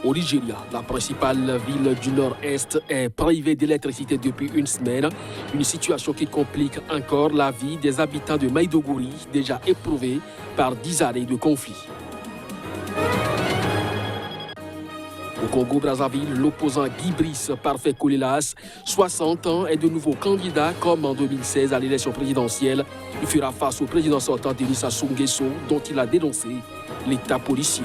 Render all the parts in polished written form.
Au Nigeria, la principale ville du nord-est est privée d'électricité depuis une semaine. Une situation qui complique encore la vie des habitants de Maïdougouri, déjà éprouvés par 10 années de conflit. Au Congo-Brazzaville, l'opposant Guy Brice Parfait Kolilas, 60 ans, est de nouveau candidat comme en 2016 à l'élection présidentielle. Il fera face au président sortant Denis Sassou Nguesso, dont il a dénoncé l'état policier.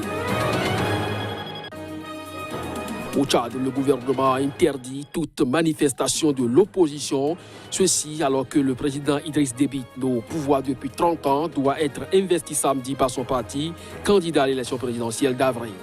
Au Tchad, le gouvernement a interdit toute manifestation de l'opposition. Ceci alors que le président Idriss Déby, au pouvoir depuis 30 ans, doit être investi samedi par son parti, candidat à l'élection présidentielle d'avril.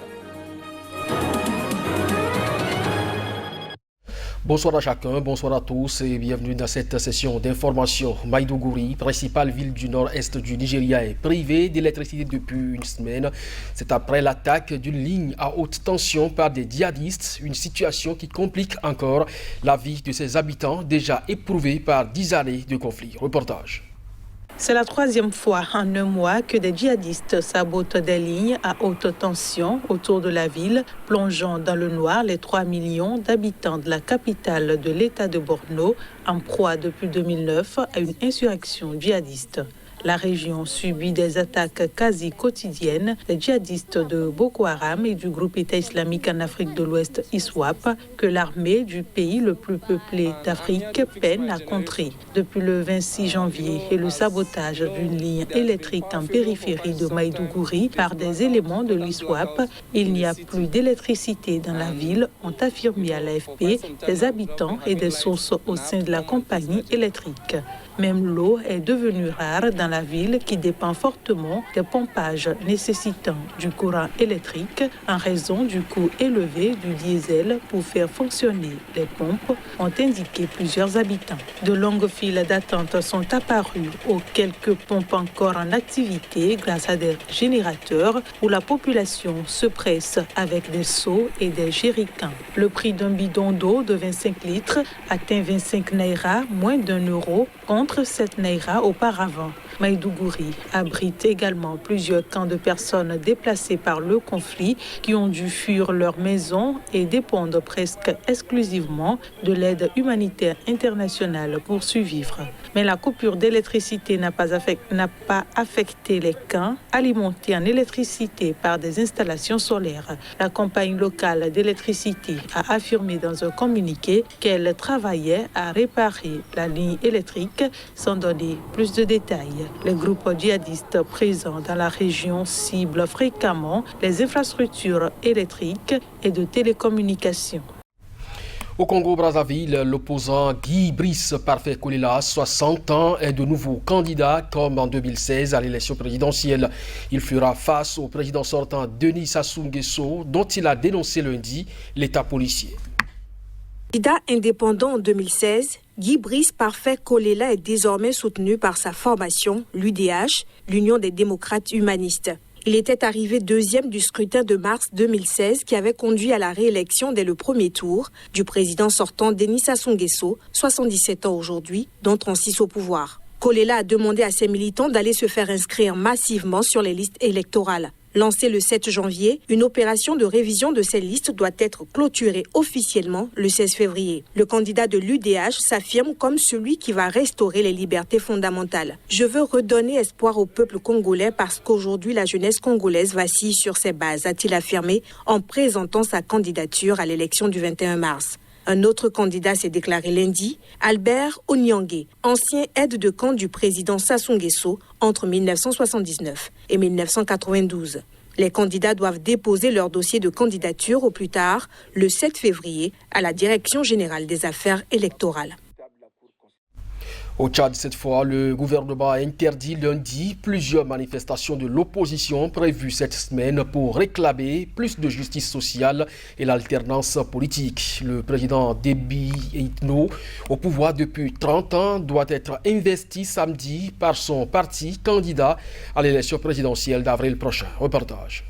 Bonsoir à chacun, bonsoir à tous et bienvenue dans cette session d'information. Maïdougouri, principale ville du nord-est du Nigeria, est privée d'électricité depuis une semaine. C'est après l'attaque d'une ligne à haute tension par des djihadistes, une situation qui complique encore la vie de ses habitants déjà éprouvés par 10 années de conflit. Reportage. C'est la troisième fois en un mois que des djihadistes sabotent des lignes à haute tension autour de la ville, plongeant dans le noir les 3 millions d'habitants de la capitale de l'État de Borno, en proie depuis 2009 à une insurrection djihadiste. La région subit des attaques quasi quotidiennes des djihadistes de Boko Haram et du groupe État islamique en Afrique de l'Ouest ISWAP que l'armée du pays le plus peuplé d'Afrique peine à contrer. Depuis le 26 janvier et le sabotage d'une ligne électrique en périphérie de Maïdougouri par des éléments de l'ISWAP, il n'y a plus d'électricité dans la ville, ont affirmé à l'AFP des habitants et des sources au sein de la compagnie électrique. Même l'eau est devenue rare dans la ville qui dépend fortement des pompages nécessitant du courant électrique en raison du coût élevé du diesel pour faire fonctionner les pompes, ont indiqué plusieurs habitants. De longues files d'attente sont apparues aux quelques pompes encore en activité grâce à des générateurs où la population se presse avec des seaux et des jerrycans. Le prix d'un bidon d'eau de 25 litres atteint 25 naira, moins d'1 euro, contre 7 naira auparavant. Maïdougouri abrite également plusieurs camps de personnes déplacées par le conflit qui ont dû fuir leur maison et dépendent presque exclusivement de l'aide humanitaire internationale pour survivre. Mais la coupure d'électricité n'a pas affecté les camps alimentés en électricité par des installations solaires. La compagnie locale d'électricité a affirmé dans un communiqué qu'elle travaillait à réparer la ligne électrique sans donner plus de détails. Les groupes djihadistes présents dans la région ciblent fréquemment les infrastructures électriques et de télécommunications. Au Congo-Brazzaville, l'opposant Guy Brice Parfait Kolilas, 60 ans, est de nouveau candidat comme en 2016 à l'élection présidentielle. Il fera face au président sortant Denis Sassou Nguesso, dont il a dénoncé lundi l'état policier. Candidat indépendant en 2016, Guy Brice Parfait Kolilas est désormais soutenu par sa formation, l'UDH, l'Union des démocrates humanistes. Il était arrivé deuxième du scrutin de mars 2016 qui avait conduit à la réélection dès le premier tour du président sortant Denis Sassou Nguesso, 77 ans aujourd'hui, dont 36 au pouvoir. Kolilas a demandé à ses militants d'aller se faire inscrire massivement sur les listes électorales. Lancée le 7 janvier, une opération de révision de ces listes doit être clôturée officiellement le 16 février. Le candidat de l'UDH s'affirme comme celui qui va restaurer les libertés fondamentales. « Je veux redonner espoir au peuple congolais parce qu'aujourd'hui la jeunesse congolaise vacille sur ses bases », a-t-il affirmé en présentant sa candidature à l'élection du 21 mars. Un autre candidat s'est déclaré lundi, Albert Onyangue, ancien aide de camp du président Sassou Nguesso entre 1979 et 1992. Les candidats doivent déposer leur dossier de candidature au plus tard le 7 février à la Direction générale des affaires électorales. Au Tchad, cette fois, le gouvernement a interdit lundi plusieurs manifestations de l'opposition prévues cette semaine pour réclamer plus de justice sociale et l'alternance politique. Le président Déby Itno, au pouvoir depuis 30 ans, doit être investi samedi par son parti candidat à l'élection présidentielle d'avril prochain. Reportage.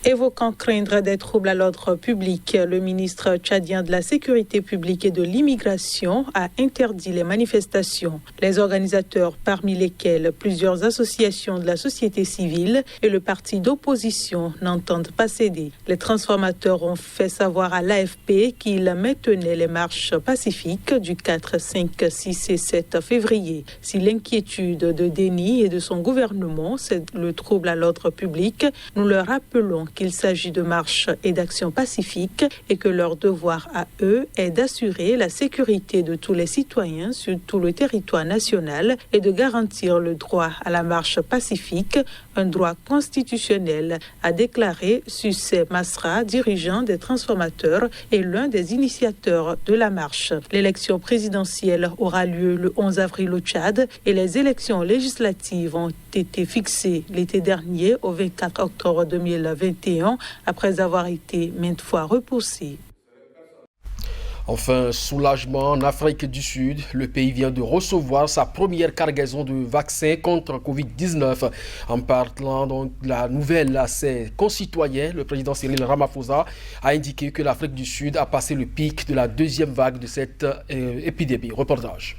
Évoquant craindre des troubles à l'ordre public, le ministre tchadien de la Sécurité publique et de l'immigration a interdit les manifestations. Les organisateurs, parmi lesquels plusieurs associations de la société civile et le parti d'opposition, n'entendent pas céder. Les transformateurs ont fait savoir à l'AFP qu'ils maintenaient les marches pacifiques du 4, 5, 6 et 7 février. Si l'inquiétude de Déni et de son gouvernement, c'est le trouble à l'ordre public, nous leur rappelons qu'il s'agit de marches et d'actions pacifiques et que leur devoir à eux est d'assurer la sécurité de tous les citoyens sur tout le territoire national et de garantir le droit à la marche pacifique, un droit constitutionnel, a déclaré Sucé Masra, dirigeant des transformateurs et l'un des initiateurs de la marche. L'élection présidentielle aura lieu le 11 avril au Tchad et les élections législatives ont été fixées l'été dernier au 24 octobre 2021 après avoir été maintes fois repoussées. Enfin, soulagement en Afrique du Sud. Le pays vient de recevoir sa première cargaison de vaccins contre Covid-19. En parlant donc de la nouvelle à ses concitoyens, le président Cyril Ramaphosa a indiqué que l'Afrique du Sud a passé le pic de la deuxième vague de cette épidémie. Reportage.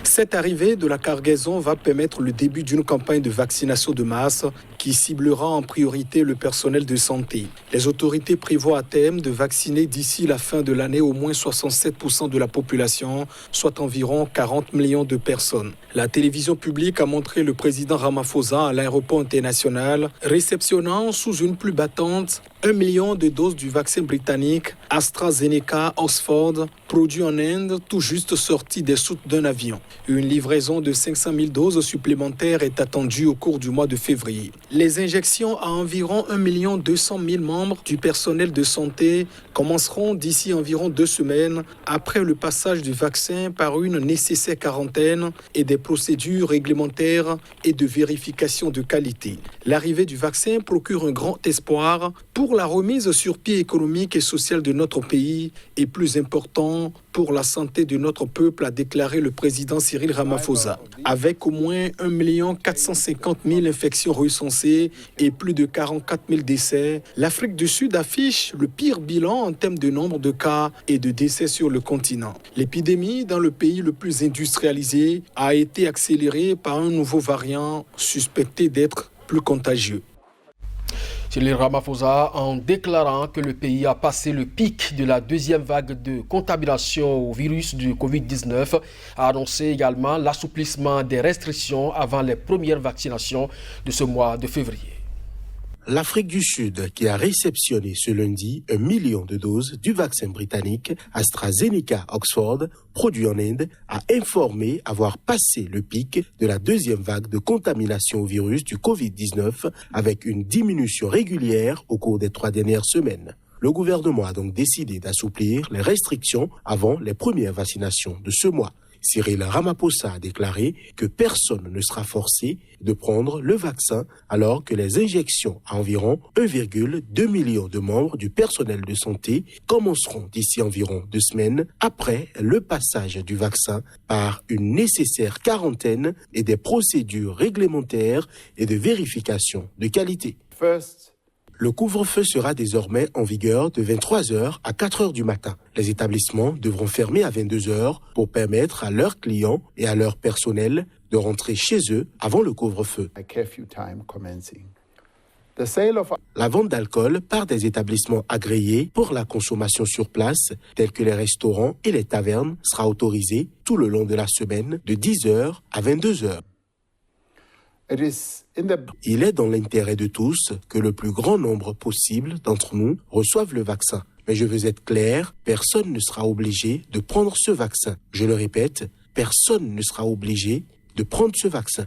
Cette arrivée de la cargaison va permettre le début d'une campagne de vaccination de masse qui ciblera en priorité le personnel de santé. Les autorités prévoient à terme de vacciner d'ici la fin de l'année au moins 67% de la population, soit environ 40 millions de personnes. La télévision publique a montré le président Ramaphosa à l'aéroport international réceptionnant sous une pluie battante 1 million de doses du vaccin britannique AstraZeneca Oxford, produit en Inde, tout juste sorti des soutes d'un avion. Une livraison de 500 000 doses supplémentaires est attendue au cours du mois de février. Les injections à environ 1 200 000 membres du personnel de santé commenceront d'ici environ 2 semaines après le passage du vaccin par une nécessaire quarantaine et des procédures réglementaires et de vérification de qualité. L'arrivée du vaccin procure un grand espoir pour la remise sur pied économique et sociale de notre pays et plus important pour la santé de notre peuple, a déclaré le président Cyril Ramaphosa. Avec au moins 1 450 000 infections recensées et plus de 44 000 décès, l'Afrique du Sud affiche le pire bilan en termes de nombre de cas et de décès sur le continent. L'épidémie dans le pays le plus industrialisé a été accélérée par un nouveau variant suspecté d'être plus contagieux. Cyril Ramaphosa, en déclarant que le pays a passé le pic de la deuxième vague de contamination au virus du Covid-19, a annoncé également l'assouplissement des restrictions avant les premières vaccinations de ce mois de février. L'Afrique du Sud, qui a réceptionné ce lundi 1 million de doses du vaccin britannique AstraZeneca Oxford, produit en Inde, a informé avoir passé le pic de la deuxième vague de contamination au virus du Covid-19 avec une diminution régulière au cours des 3 dernières semaines. Le gouvernement a donc décidé d'assouplir les restrictions avant les premières vaccinations de ce mois. Cyril Ramaphosa a déclaré que personne ne sera forcé de prendre le vaccin alors que les injections à environ 1,2 million de membres du personnel de santé commenceront d'ici environ 2 semaines après le passage du vaccin par une nécessaire quarantaine et des procédures réglementaires et de vérification de qualité. Le couvre-feu sera désormais en vigueur de 23h à 4h du matin. Les établissements devront fermer à 22h pour permettre à leurs clients et à leur personnel de rentrer chez eux avant le couvre-feu. La vente d'alcool par des établissements agréés pour la consommation sur place, tels que les restaurants et les tavernes, sera autorisée tout le long de la semaine de 10h à 22h. Il est dans l'intérêt de tous que le plus grand nombre possible d'entre nous reçoivent le vaccin. Mais je veux être clair, personne ne sera obligé de prendre ce vaccin. Je le répète, personne ne sera obligé de prendre ce vaccin.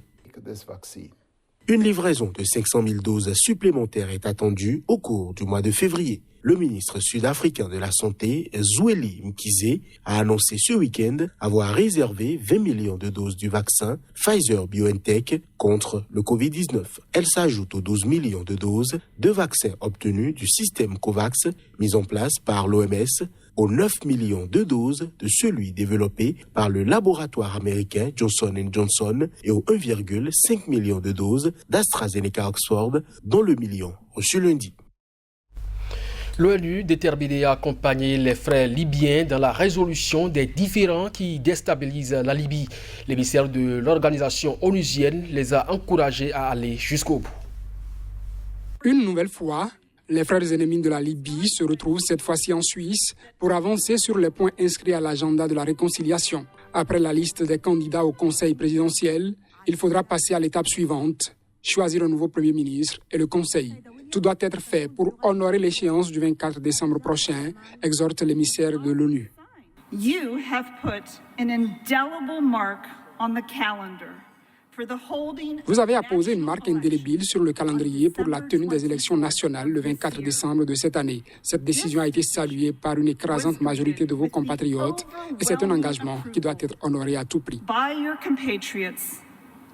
Une livraison de 500 000 doses supplémentaires est attendue au cours du mois de février. Le ministre sud-africain de la Santé, Zweli Mkhize, a annoncé ce week-end avoir réservé 20 millions de doses du vaccin Pfizer-BioNTech contre le Covid-19. Elle s'ajoute aux 12 millions de doses de vaccins obtenus du système COVAX mis en place par l'OMS, aux 9 millions de doses de celui développé par le laboratoire américain Johnson & Johnson et aux 1,5 million de doses d'AstraZeneca Oxford, dont le million reçu lundi. L'ONU déterminée à accompagner les frères libyens dans la résolution des différends qui déstabilisent la Libye. L'émissaire de l'organisation onusienne les a encouragés à aller jusqu'au bout. Une nouvelle fois, les frères ennemis de la Libye se retrouvent cette fois-ci en Suisse pour avancer sur les points inscrits à l'agenda de la réconciliation. Après la liste des candidats au Conseil présidentiel, il faudra passer à l'étape suivante, choisir un nouveau Premier ministre et le Conseil. Tout doit être fait pour honorer l'échéance du 24 décembre prochain, exhorte l'émissaire de l'ONU. You have put an indelible mark on the calendar. Vous avez apposé une marque indélébile sur le calendrier pour la tenue des élections nationales le 24 décembre de cette année. Cette décision a été saluée par une écrasante majorité de vos compatriotes et c'est un engagement qui doit être honoré à tout prix. By your compatriots,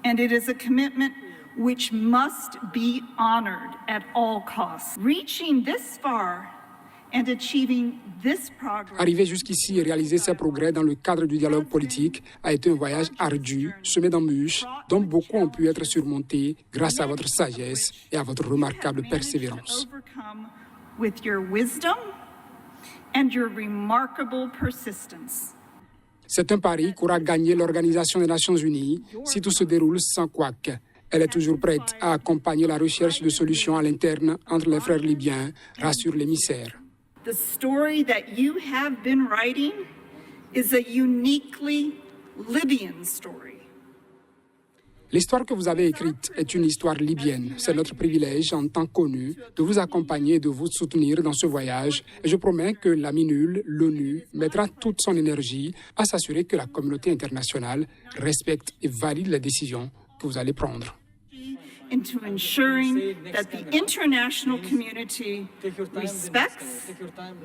and it is a commitment which must be honored at all costs. Reaching this far and achieving this progress. Arriver jusqu'ici et réaliser ces progrès dans le cadre du dialogue politique a été un voyage ardu, semé d'embûches, dont beaucoup ont pu être surmontés grâce à votre sagesse et à votre remarquable persévérance. With your wisdom and your remarkable persistence. C'est un pari qu'aura gagné l'Organisation des Nations Unies si tout se déroule sans couac. Elle est toujours prête à accompagner la recherche de solutions à l'interne entre les frères libyens, rassure l'émissaire. The story that you have been writing is a uniquely Libyan story. L'histoire que vous avez écrite est une histoire libyenne. C'est notre privilège en tant qu'ONU de vous accompagner et de vous soutenir dans ce voyage. Et je promets que la MINUL, l'ONU, mettra toute son énergie à s'assurer que la communauté internationale respecte et valide les décisions que vous allez prendre. Into ensuring that the international community respects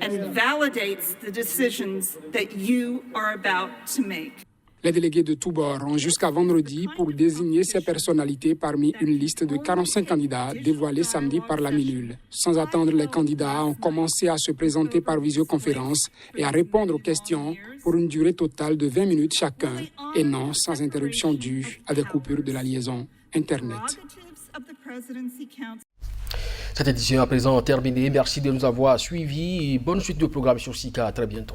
and validates the decisions that you are about to make. Les délégués de tous bords ont jusqu'à vendredi pour désigner ces personnalités parmi une liste de 45 candidats dévoilée samedi par la MINUL. Sans attendre, les candidats ont commencé à se présenter par visioconférence et à répondre aux questions pour une durée totale de 20 minutes chacun et non sans interruption due à des coupures de la liaison Internet. Cette édition est à présent terminée. Merci de nous avoir suivis. Bonne suite de programme sur SICA. À très bientôt.